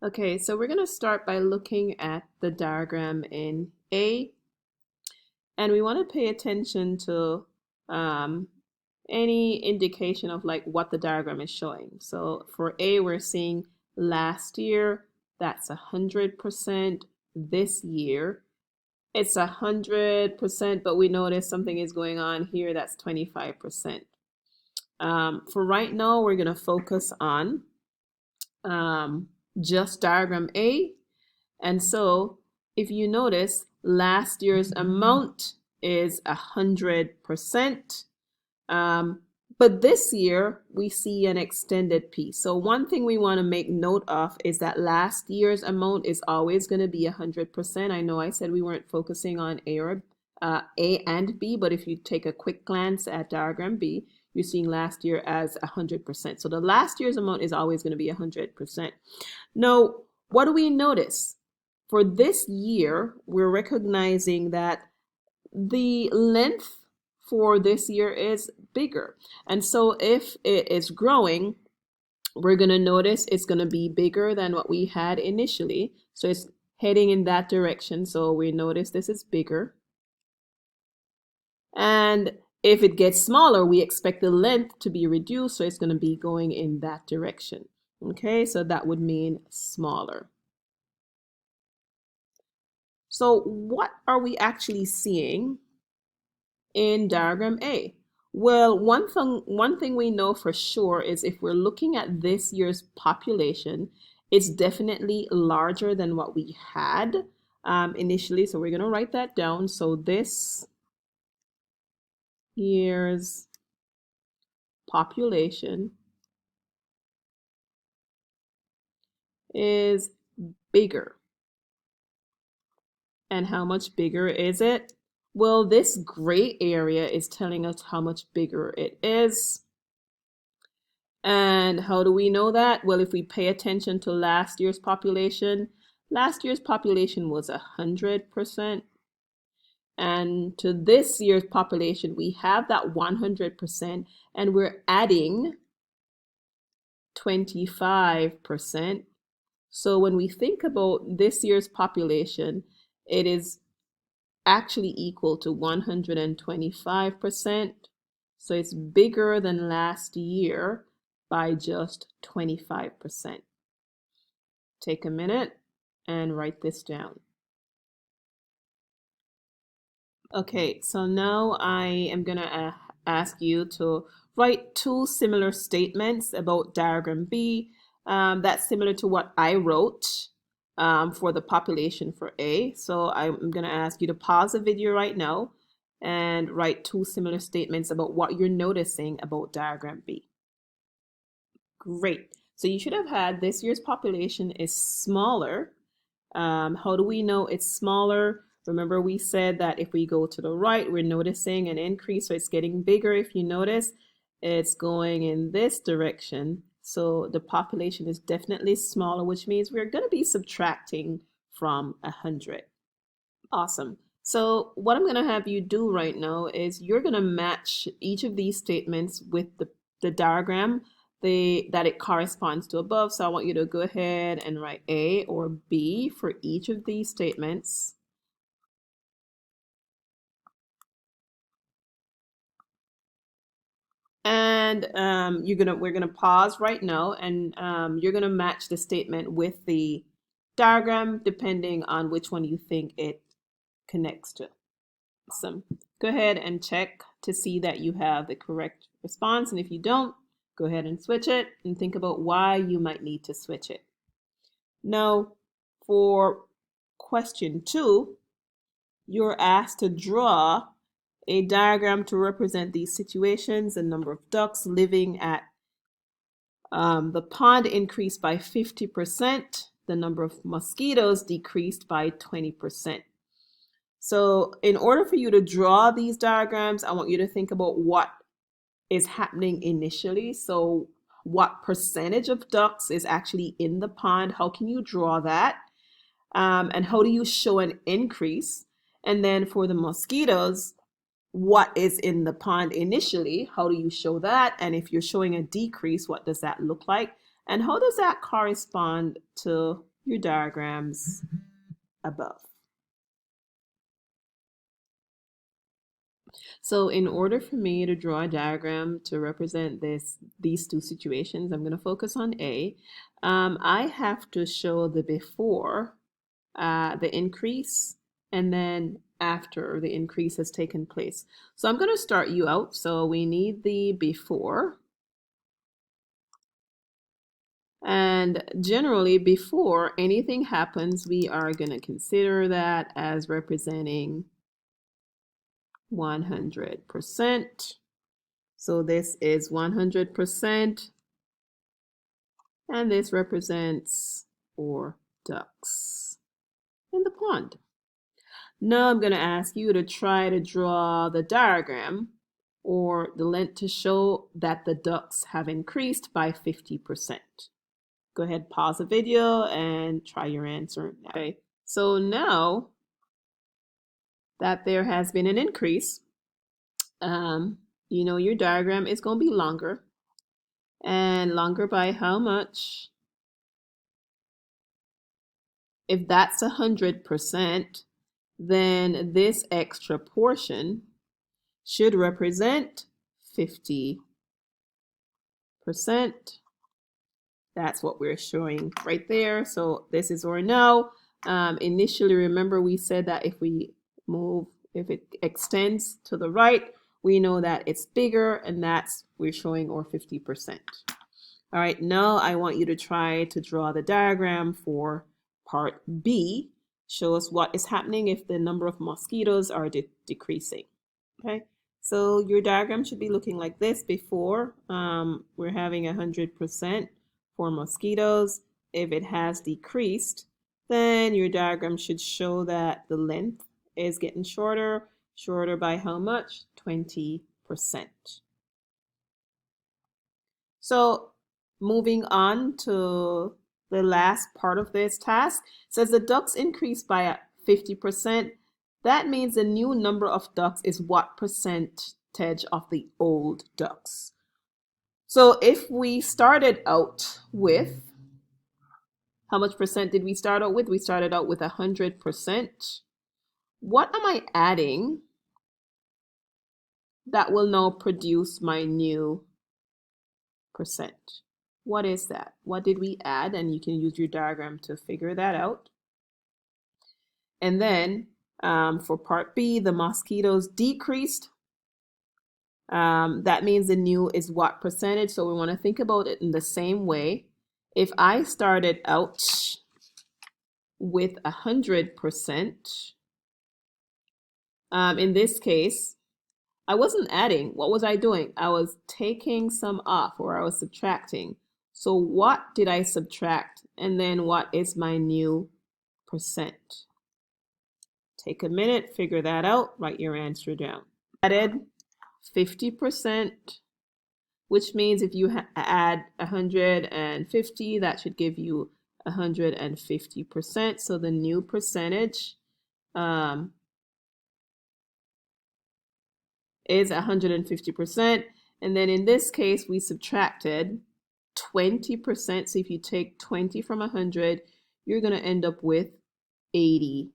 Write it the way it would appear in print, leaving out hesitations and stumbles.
Okay, so we're going to start by looking at the diagram in A, and we want to pay attention to um, any indication of like what the diagram is showing. So for A, we're seeing last year, that's 100%. This year, it's 100%, but we notice something is going on here, that's 25%. For right now, we're going to focus on just diagram A. And so if you notice, last year's amount is 100%. But this year we see an extended piece. So one thing we want to make note of is that last year's amount is always going to be 100%. I know I said we weren't focusing on A and B, but if you take a quick glance at diagram B, you're seeing last year as 100%. So the last year's amount is always going to be 100%. Now, what do we notice? For this year, we're recognizing that the length for this year is bigger. And so if it is growing, we're going to notice it's going to be bigger than what we had initially. So it's heading in that direction. So we notice this is bigger. And if it gets smaller, we expect the length to be reduced. So it's going to be going in that direction. Okay, so that would mean smaller. So what are we actually seeing in diagram A? Well, one thing we know for sure is if we're looking at this year's population, it's definitely larger than what we had initially. So we're going to write that down. So this year's population is bigger. And how much bigger is it? Well, this gray area is telling us how much bigger it is. And how do we know that? Well, if we pay attention to last year's population was 100%. And to this year's population, we have that 100%, and we're adding 25%. So when we think about this year's population, it is actually equal to 125%. So it's bigger than last year by just 25%. Take a minute and write this down. Okay, so now I am going to ask you to write two similar statements about diagram B. That's similar to what I wrote for the population for A. So I'm going to ask you to pause the video right now and write two similar statements about what you're noticing about diagram B. Great. So you should have had this year's population is smaller. How do we know it's smaller? Remember we said that if we go to the right, we're noticing an increase, so it's getting bigger. If you notice, it's going in this direction. So the population is definitely smaller, which means we're going to be subtracting from 100. Awesome. So what I'm going to have you do right now is you're going to match each of these statements with the diagram that it corresponds to above. So I want you to go ahead and write A or B for each of these statements. And we're gonna pause right now, and you're gonna match the statement with the diagram depending on which one you think it connects to. Awesome. Go ahead and check to see that you have the correct response, and if you don't, go ahead and switch it and think about why you might need to switch it. Now, for question 2, you're asked to draw a diagram to represent these situations. The number of ducks living at the pond increased by 50%. The number of mosquitoes decreased by 20%. So in order for you to draw these diagrams, I want you to think about what is happening initially. So what percentage of ducks is actually in the pond? How can you draw that? And how do you show an increase? And then for the mosquitoes, what is in the pond initially? How do you show that? And if you're showing a decrease, what does that look like? And how does that correspond to your diagrams above. So in order for me to draw a diagram to represent these two situations, I'm going to focus on A. I have to show the before the increase and then after the increase has taken place. So I'm going to start you out. So we need the before. And generally, before anything happens, we are going to consider that as representing 100%. So this is 100%. And this represents 4 ducks in the pond. Now I'm going to ask you to try to draw the diagram or the length to show that the ducks have increased by 50%. Go ahead, pause the video and try your answer. Okay, so now that there has been an increase, you know your diagram is going to be longer. And longer by how much? If that's 100%, then this extra portion should represent 50%. That's what we're showing right there. So this is our now. Initially, remember we said that if we move, if it extends to the right, we know that it's bigger, and that's we're showing our 50%. All right, now I want you to try to draw the diagram for part B. Show us what is happening if the number of mosquitoes are decreasing. Okay, so your diagram should be looking like this. Before, we're having 100% for mosquitoes. If it has decreased, then your diagram should show that the length is getting shorter. Shorter by how much? 20%. So moving on to the last part of this task, says the ducks increased by 50%. That means the new number of ducks is what percentage of the old ducks. So if we started out with, how much percent did we start out with? We started out with 100%. What am I adding that will now produce my new percent? What is that? What did we add? And you can use your diagram to figure that out. And then for part B, the mosquitoes decreased. That means the new is what percentage? So we want to think about it in the same way. If I started out with 100%, in this case, I wasn't adding. What was I doing? I was taking some off, or I was subtracting. So what did I subtract? And then what is my new percent? Take a minute, figure that out, write your answer down. Added 50%, which means if you add 150, that should give you 150%. So the new percentage is 150%. And then in this case, we subtracted 20%. So if you take 20 from 100, you're going to end up with 80%.